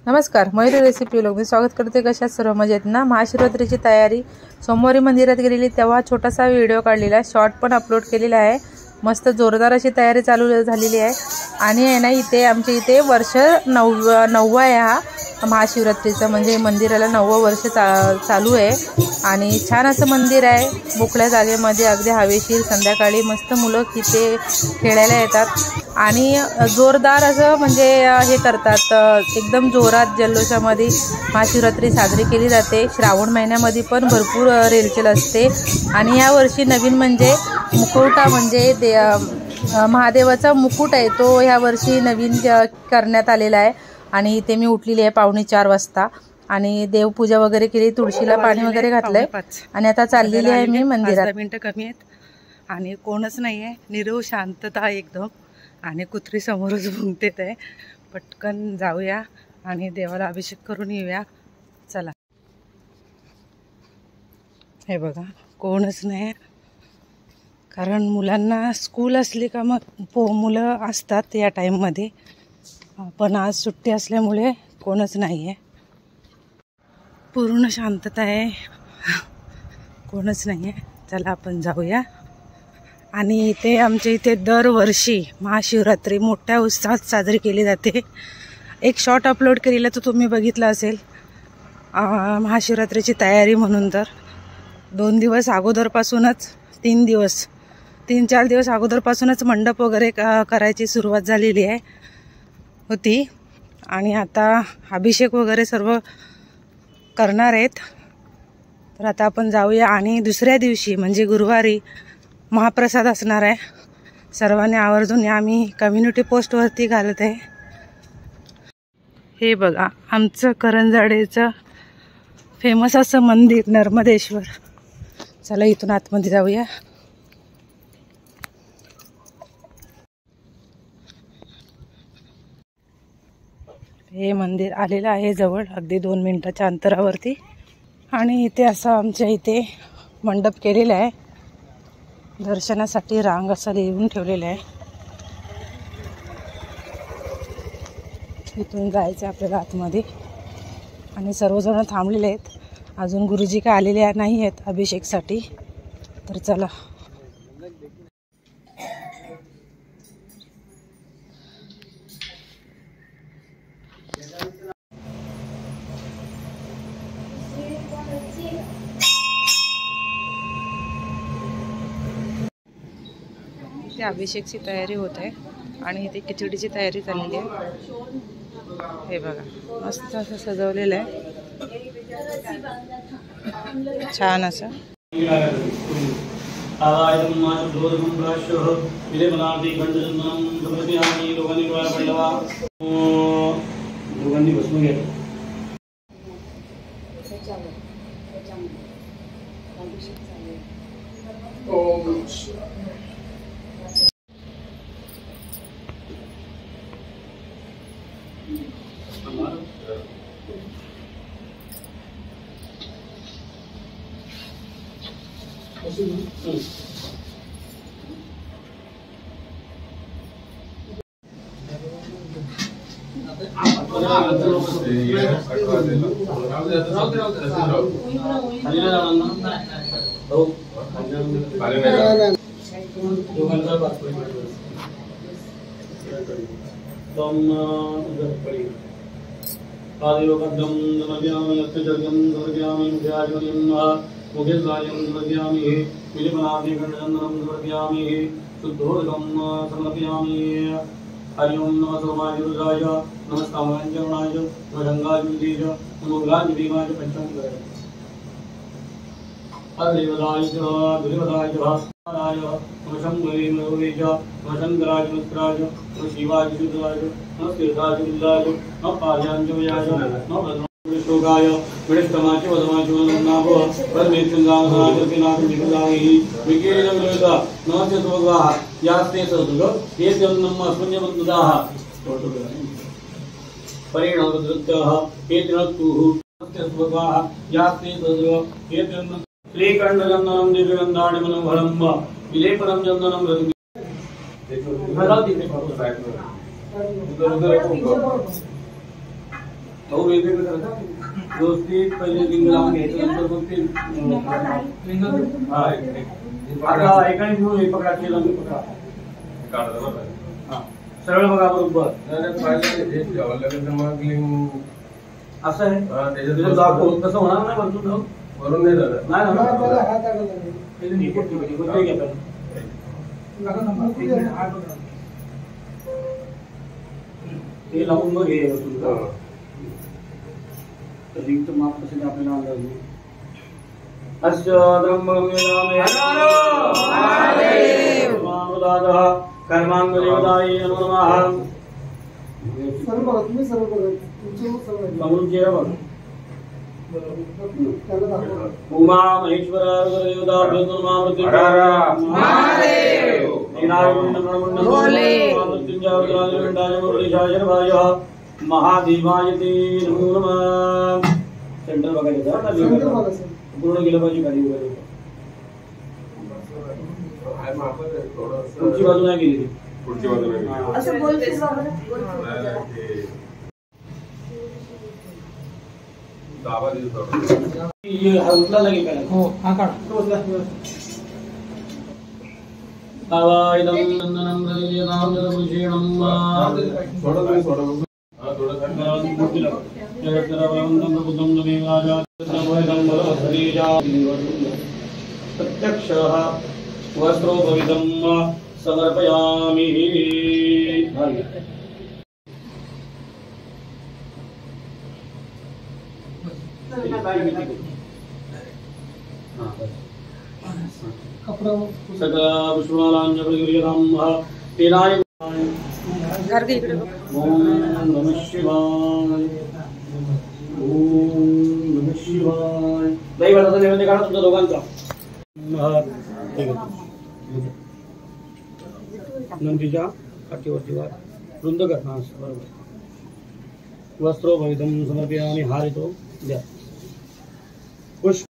नमस्कार, Mayuri recipe vlog मी स्वागत करते। कशा सर्व मजेत ना। महाशिवरात्रीची तयारी सोमवारी मंदिरात गेलेली तेव्हा छोटासा व्हिडिओ काढलेला, शॉर्ट पण अपलोड केलेला आहे। मस्त जोरदार अशी तयारी चालू झालेली आहे आणि आहे ना इथे आमच्या इथे वर्ष 9 आहे हा महाशिवरात्रीचा, म्हणजे मंदिराला 9 वर्ष चालू आहे आणि छान असं मंदिर आहे। मोकळ्या जागेमध्ये अगदी हवेशीर, संध्याकाळी मस्त मुलं तिथे खेळायला येतात आणि जोरदार असं म्हणजे हे करतात, एकदम जोरात जल्लोषामध्ये महाशिवरात्री साजरी केली जाते। श्रावण महिन्यामध्ये पण भरपूर रेलचेल असते आणि या वर्षी नवीन म्हणजे मुखवटा, म्हणजे महादेवाचा मुकुट आहे तो ह्या वर्षी नवीन करण्यात आलेला आहे आणि इथे मी उठलेली आहे 3:45 वाजता आणि देवपूजा वगैरे केली, तुळशीला पाणी वगैरे घातलंय आणि आता चाललेली आहे मी मंदिरात। 5 मिनिटं कमी आहेत आणि कोणच नाही आहे, निरव शांतता एकदम आणि कुत्री समोरच भुंकतेत आहे। पटकन जाऊया आणि देवाला अभिषेक करून येऊया। चला, हे बघा कोणच नाही, कारण मुलांना स्कूल असली का मग मुलं असतात या टाईममध्ये, पण आज सुट्टी असल्यामुळे कोणच नाही आहे, पूर्ण शांतता आहे, कोणच नाही आहे। चला आपण जाऊया। आणि इथे आमच्या इथे दरवर्षी महाशिवरात्री मोठ्या उत्साहात साजरी केली जाते। एक शॉर्ट अपलोड केलेला तो तुम्ही बघितला असेल, महाशिवरात्रीची तयारी म्हणून। तर 2 दिवस अगोदरपासूनच 3-4 दिवस अगोदरपासूनच मंडप वगैरे करायची सुरुवात झालेली होती आणि आता अभिषेक वगैरे सर्व करणार आहेत। तर आता आपण जाऊया आणि दुसऱ्या दिवशी म्हणजे गुरुवारी महाप्रसाद असणार आहे। सर्वांनी आवर्जून या, मी कम्युनिटी पोस्टवरती घालत आहे। हे बघा आमचं करंजाडेचं फेमस असं मंदिर नर्मदेश्वर। चला इथून आतमध्ये जाऊया। हे मंदिर आलेलं आहे जवळ, अगदी 2 मिनिटाच्या अंतरावरती आणि इथे असं आमच्या इथे मंडप केलेला आहे, दर्शनासाठी रांग असं लिहून ठेवलेलं आहे। इथून जायचं आपल्याला आतमध्ये आणि सर्वजण थांबलेले आहेत, अजून गुरुजी काय आलेले नाही आहेत अभिषेकसाठी। तर चला, इथे अभिषेकची तयारी होत आहे आणि इथे खिचडीची तयारी चाललेली आहे। हे बघा मस्त असं सजवलेलं आहे, छान असं। हरिओम नमः सोमाय रुद्राय नमस्तामाय जगणाय नमः नमोग्लादिदेवाय पंचमग्रह अदेवदाय दुर्वदाय भास्कराय नमशंभवे नववेज नमशंकराय नमस्काराय नमः शिवाय शुद्धाय नमः तीर्थाय विद्याय नमः पार्यांजयाय नमः विष्णुगाय विष्णुमाच वदमाच नमः परमेश्वराय जगन्नाथ विग्रहाय विकेलविदा नमः तोगा यास्ते सदुग ये नमः पुण्यवन्तदाः परिणवदृतः एतनतुः तस्वगाः यास्ते सदुग ये श्रीकण्डचन्दनं दिव्यगन्धाणि मनोहरं विलेपनं चन्दनं रंग हो वेगवेगळे करतात व्यवस्थित पहिले रिंग लावून घ्यायचं नंतर मग ते आता एकाने घेऊन हे पकडा केलं मी पकडा सरळ बघा बरोबर असं आहे तसं होणार नाही वरतून वरून नाही झालं ते लावून मग हे रिंगचं माप कसं आपल्याला अंदाज नाही अस्य ब्रह्मदादः कर्मांगदेवतायै नमो नमः सर्व बघा तुम्ही सर्व बघा तुमचे चेहरा बघा उमा महेश्वर देवता महादेवाय ते नमो नमः सेंटर बघायचं पूर्ण गेलं पाहिजे गाडी वगैरे पुढची बाजू नाही गेली पुढची बाजू नाही असं बोलते हा उठला लागेल का हो हा काढ प्रत्यक्ष वस्त्रोपवितं समर्पयामि सकला पुष्पालांजलिर्यं तेनाय ओम नमः शिवाय ओम नमः शिवाय नाही वाटत नैवेद्य काढा तुमच्या दोघांचा नंदीच्या काठीवरती वार वृंद कर हा बरोबर वस्त्रोपवितं समर्पयामि हार येतो द्या पुष्प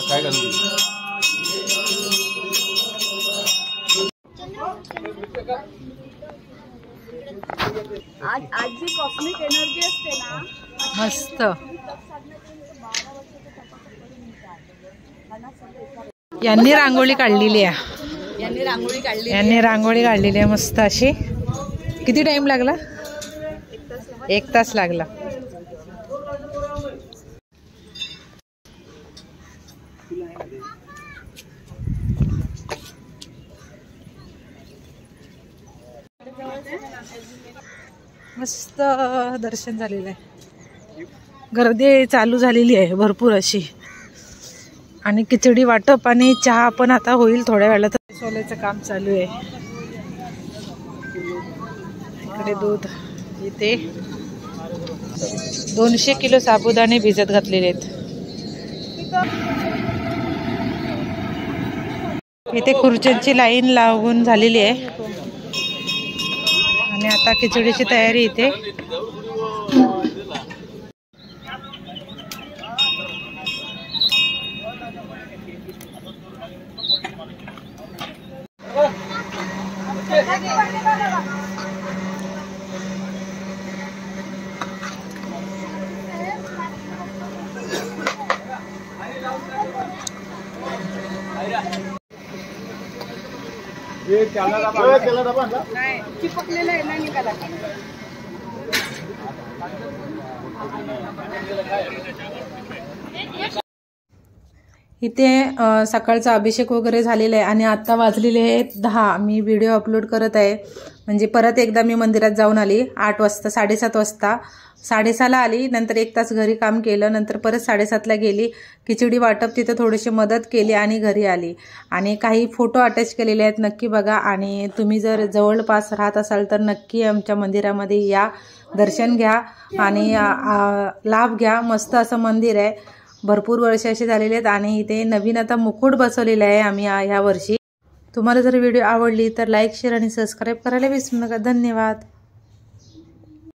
काय करतो आज जी कॉस्मिक एनर्जी असते ना मस्त यांनी रांगोळी काढलेली आहे यांनी रांगोळी काढलेली आहे मस्त अशी किती टाइम लागला 1 तास लागला मस्त दर्शन झालेलं आहे गर्दी चालू झालेली आहे भरपूर अशी आणि खिचडी वाटप आणि चहा पण आता होईल थोड्या वेळात सोलायचं काम चालू आहे इकडे दूध इथे 200 किलो साबुदाणे भिजत घातलेले आहेत इथे खुर्च्यांची लाईन लागून झालेली आहे आणि आता खिचडीची तयारी इथे चिपकलेलं आहे ना निघाला इथे सकाळचा अभिषेक वगैरे झालेला आहे आणि आता वाजलेले आहेत 10 मी व्हिडिओ अपलोड करत आहे म्हणजे परत एकदा मी मंदिरात जाऊन आली 8 वाजता 7:30 वाजता 6:30ला आली नंतर 1 तास घरी काम केलं नंतर परत 7:30ला गेली खिचडी वाटप तिथे थोडीशी मदत केली आणि घरी आली आणि काही फोटो अटॅच केलेले आहेत नक्की बघा आणि तुम्ही जर जवळपास राहत असाल तर नक्की आमच्या मंदिरामध्ये या दर्शन घ्या आणि लाभ घ्या मस्त असं मंदिर आहे भरपूर वर्ष असे झालेले आहेत आणि इथे नवीन आता मुकुट बसवलेला आहे आम्ही ह्या वर्षी। तुम्हाला जर व्हिडिओ आवडली तर लाईक शेअर आणि सबस्क्राईब करायला विसरू नका। धन्यवाद।